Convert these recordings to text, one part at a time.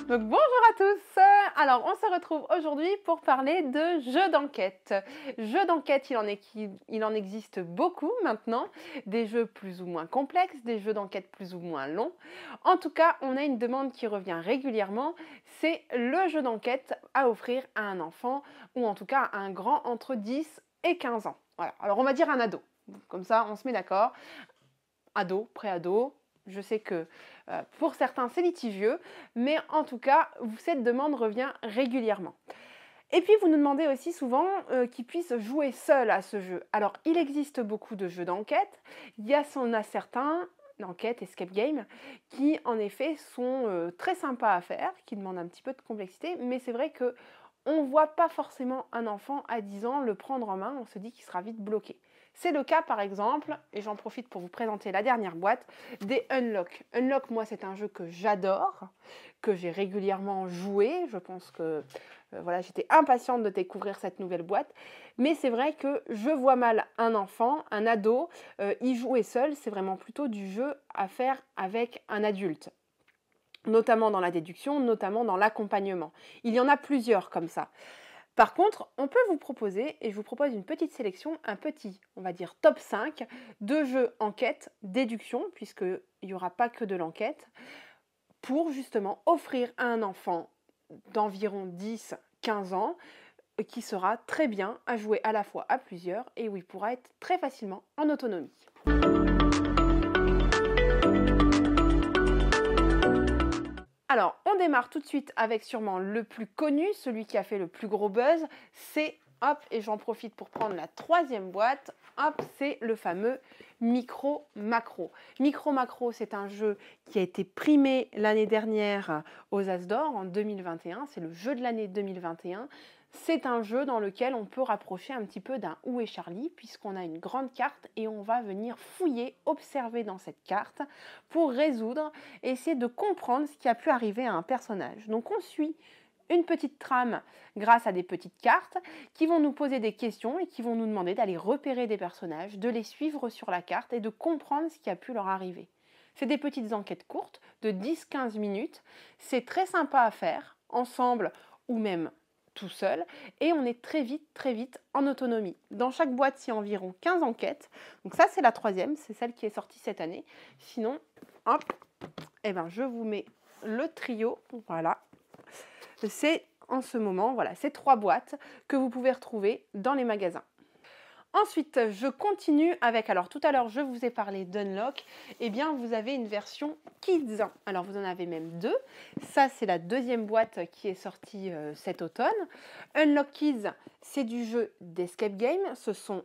Donc bonjour à tous. Alors on se retrouve aujourd'hui pour parler de jeux d'enquête. Jeux d'enquête, il en existe beaucoup maintenant, des jeux plus ou moins complexes, des jeux d'enquête plus ou moins longs. En tout cas, on a une demande qui revient régulièrement, c'est le jeu d'enquête à offrir à un enfant ou en tout cas à un grand entre 10 et 15 ans. Voilà. Alors on va dire un ado. Comme ça, on se met d'accord. Ado, pré-ado. Je sais que pour certains, c'est litigieux, mais en tout cas, cette demande revient régulièrement. Et puis, vous nous demandez aussi souvent qu'ils puissent jouer seuls à ce jeu. Alors, il existe beaucoup de jeux d'enquête. Il y en a certains, d'enquête, escape game, qui en effet sont très sympas à faire, qui demandent un petit peu de complexité, mais c'est vrai que on ne voit pas forcément un enfant à 10 ans le prendre en main, on se dit qu'il sera vite bloqué. C'est le cas par exemple, et j'en profite pour vous présenter la dernière boîte, des Unlock. Unlock, moi c'est un jeu que j'adore, que j'ai régulièrement joué, je pense que voilà, j'étais impatiente de découvrir cette nouvelle boîte, mais c'est vrai que je vois mal un enfant, un ado, y jouer seul, c'est vraiment plutôt du jeu à faire avec un adulte, notamment dans la déduction, notamment dans l'accompagnement. Il y en a plusieurs comme ça. Par contre, on peut vous proposer, et je vous propose une petite sélection, un petit, on va dire top 5 de jeux enquête, déduction, puisqu'il n'y aura pas que de l'enquête, pour justement offrir à un enfant d'environ 10-15 ans, qui sera très bien à jouer à la fois à plusieurs, et où il pourra être très facilement en autonomie. Alors, on démarre tout de suite avec sûrement le plus connu, celui qui a fait le plus gros buzz, c'est, hop, et j'en profite pour prendre la troisième boîte, hop, c'est le fameux Micro Macro. Micro Macro, c'est un jeu qui a été primé l'année dernière aux As d'Or en 2021, c'est le jeu de l'année 2021. C'est un jeu dans lequel on peut rapprocher un petit peu d'un Où est Charlie, puisqu'on a une grande carte et on va venir fouiller, observer dans cette carte pour résoudre, essayer de comprendre ce qui a pu arriver à un personnage. Donc on suit une petite trame grâce à des petites cartes qui vont nous poser des questions et qui vont nous demander d'aller repérer des personnages, de les suivre sur la carte et de comprendre ce qui a pu leur arriver. C'est des petites enquêtes courtes de 10-15 minutes. C'est très sympa à faire, ensemble ou même tout seul, et on est très vite en autonomie. Dans chaque boîte, il y a environ 15 enquêtes. Donc ça, c'est la troisième, c'est celle qui est sortie cette année. Sinon, hop, eh ben, je vous mets le trio, voilà. C'est en ce moment, voilà, ces 3 boîtes que vous pouvez retrouver dans les magasins. Ensuite, je continue avec, alors tout à l'heure, je vous ai parlé d'Unlock, eh bien, vous avez une version Kids. Alors, vous en avez même 2. Ça, c'est la deuxième boîte qui est sortie cet automne. Unlock Kids, c'est du jeu d'escape game. Ce sont,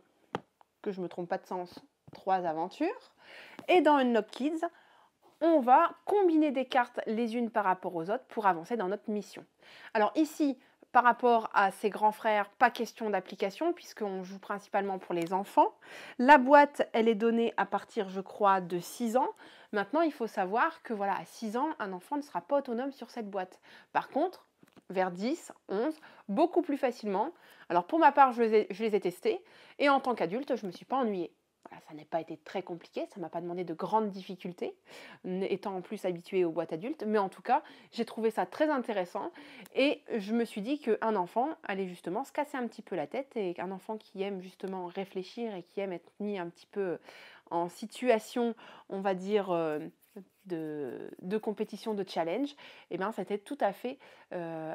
que je ne me trompe pas de sens, 3 aventures. Et dans Unlock Kids, on va combiner des cartes les unes par rapport aux autres pour avancer dans notre mission. Alors ici, par rapport à ses grands frères, pas question d'application puisqu'on joue principalement pour les enfants. La boîte, elle est donnée à partir, je crois, de 6 ans. Maintenant, il faut savoir que voilà, à 6 ans, un enfant ne sera pas autonome sur cette boîte. Par contre, vers 10, 11, beaucoup plus facilement. Alors pour ma part, je les ai testés et en tant qu'adulte, je ne me suis pas ennuyée. Voilà, ça n'a pas été très compliqué, ça ne m'a pas demandé de grandes difficultés, étant en plus habituée aux boîtes adultes, mais en tout cas, j'ai trouvé ça très intéressant et je me suis dit qu'un enfant allait justement se casser un petit peu la tête et qu'un enfant qui aime justement réfléchir et qui aime être mis un petit peu en situation, on va dire, de compétition, de challenge, et bien c'était tout à fait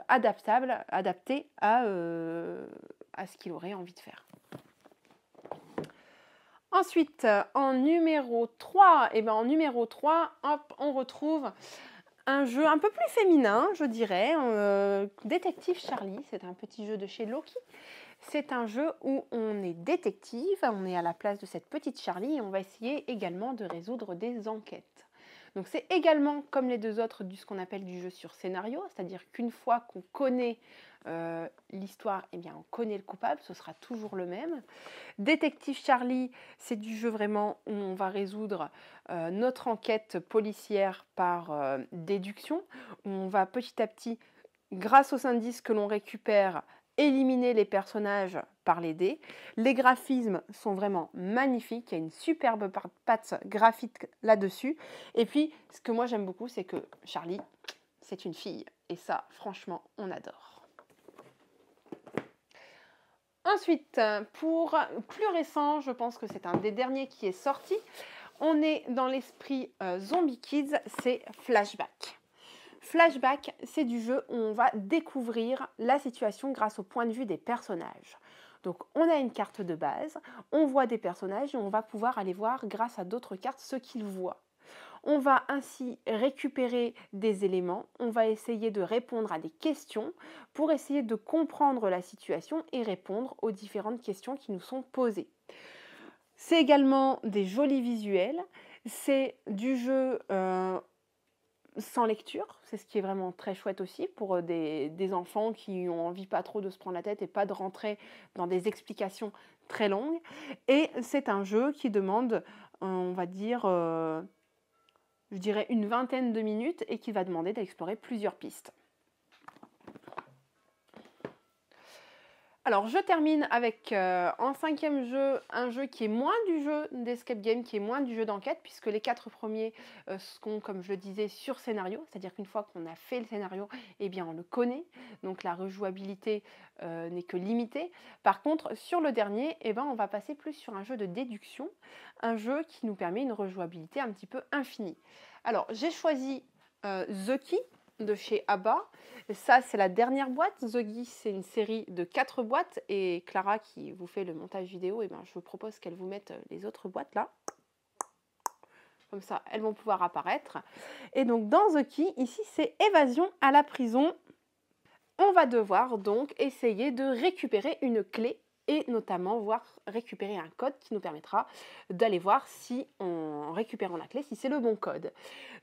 adapté à ce qu'il aurait envie de faire. Ensuite, en numéro 3, hop, on retrouve un jeu un peu plus féminin, je dirais, Détective Charlie. C'est un petit jeu de chez Loki. C'est un jeu où on est détective, on est à la place de cette petite Charlie et on va essayer également de résoudre des enquêtes. Donc c'est également, comme les 2 autres, ce qu'on appelle du jeu sur scénario, c'est-à-dire qu'une fois qu'on connaît l'histoire, eh bien on connaît le coupable, ce sera toujours le même. Détective Charlie, c'est du jeu vraiment où on va résoudre notre enquête policière par déduction, où on va petit à petit, grâce aux indices que l'on récupère, éliminer les personnages par les dés. Les graphismes sont vraiment magnifiques, il y a une superbe patte graphique là-dessus. Et puis, ce que moi j'aime beaucoup, c'est que Charlie, c'est une fille. Et ça, franchement, on adore. Ensuite, pour plus récent, je pense que c'est un des derniers qui est sorti. On est dans l'esprit Zombie Kids, c'est Flashback. Flashback, c'est du jeu où on va découvrir la situation grâce au point de vue des personnages. Donc on a une carte de base, on voit des personnages et on va pouvoir aller voir grâce à d'autres cartes ce qu'ils voient. On va ainsi récupérer des éléments, on va essayer de répondre à des questions pour essayer de comprendre la situation et répondre aux différentes questions qui nous sont posées. C'est également des jolis visuels, c'est du jeu sans lecture, c'est ce qui est vraiment très chouette aussi pour des enfants qui ont envie pas trop de se prendre la tête et pas de rentrer dans des explications très longues. Et c'est un jeu qui demande, on va dire, je dirais une vingtaine de minutes et qui va demander d'explorer plusieurs pistes. Alors, je termine avec, en cinquième jeu, un jeu qui est moins du jeu d'escape game, qui est moins du jeu d'enquête, puisque les 4 premiers sont, comme je le disais, sur scénario, c'est-à-dire qu'une fois qu'on a fait le scénario, eh bien, on le connaît, donc la rejouabilité n'est que limitée. Par contre, sur le dernier, eh ben, on va passer plus sur un jeu de déduction, un jeu qui nous permet une rejouabilité un petit peu infinie. Alors, j'ai choisi The Key de chez ABBA. Ça, c'est la dernière boîte. The Key, c'est une série de 4 boîtes. Et Clara, qui vous fait le montage vidéo, eh ben, je vous propose qu'elle vous mette les autres boîtes là. Comme ça, elles vont pouvoir apparaître. Et donc, dans The Key, ici, c'est évasion à la prison. On va devoir donc essayer de récupérer une clé et notamment récupérer un code qui nous permettra d'aller voir si, en récupérant la clé, si c'est le bon code.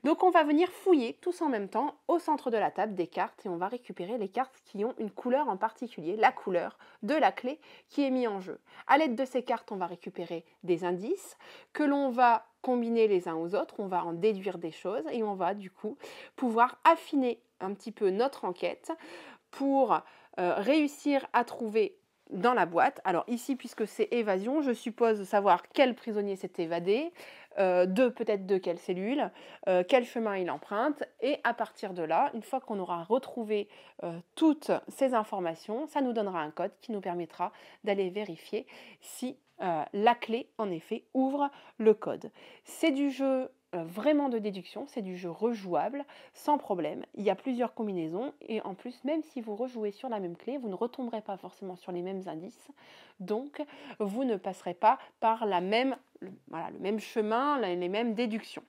Donc on va venir fouiller tous en même temps au centre de la table des cartes et on va récupérer les cartes qui ont une couleur en particulier, la couleur de la clé qui est mise en jeu. À l'aide de ces cartes, on va récupérer des indices que l'on va combiner les uns aux autres, on va en déduire des choses et on va du coup pouvoir affiner un petit peu notre enquête pour réussir à trouver dans la boîte. Alors ici, puisque c'est évasion, je suppose savoir quel prisonnier s'est évadé, peut-être de quelle cellule, quel chemin il emprunte, et à partir de là, une fois qu'on aura retrouvé toutes ces informations, ça nous donnera un code qui nous permettra d'aller vérifier si la clé, en effet, ouvre le code. C'est du jeu vraiment de déduction, c'est du jeu rejouable, sans problème. Il y a plusieurs combinaisons et en plus, même si vous rejouez sur la même clé, vous ne retomberez pas forcément sur les mêmes indices, donc vous ne passerez pas par le même chemin, les mêmes déductions.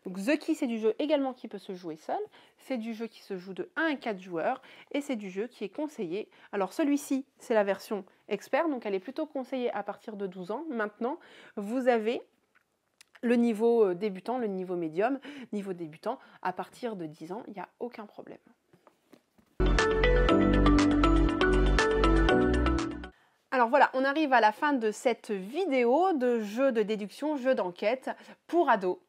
Donc The Key, c'est du jeu également qui peut se jouer seul, c'est du jeu qui se joue de 1 à 4 joueurs et c'est du jeu qui est conseillé. Alors celui-ci, c'est la version expert, donc elle est plutôt conseillée à partir de 12 ans. Maintenant, vous avez le niveau débutant, le niveau médium, niveau débutant, à partir de 10 ans, il n'y a aucun problème. Alors voilà, on arrive à la fin de cette vidéo de jeux de déduction, jeux d'enquête pour ados.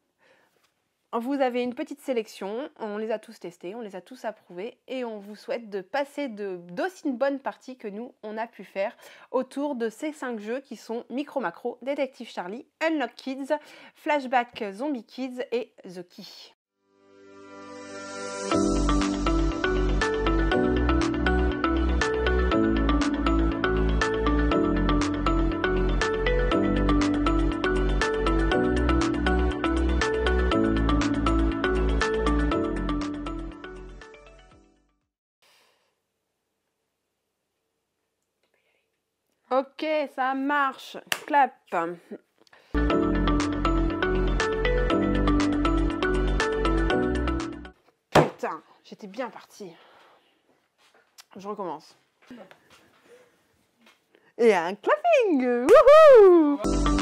Vous avez une petite sélection, on les a tous testés, on les a tous approuvés et on vous souhaite de passer d'aussi une bonne partie que nous, on a pu faire autour de ces 5 jeux qui sont Micro Macro, Détective Charlie, Unlock Kids, Flashback Zombie Kids et The Key. Ok, ça marche. Clap. Putain, j'étais bien partie. Je recommence. Et un clapping. Wouhou!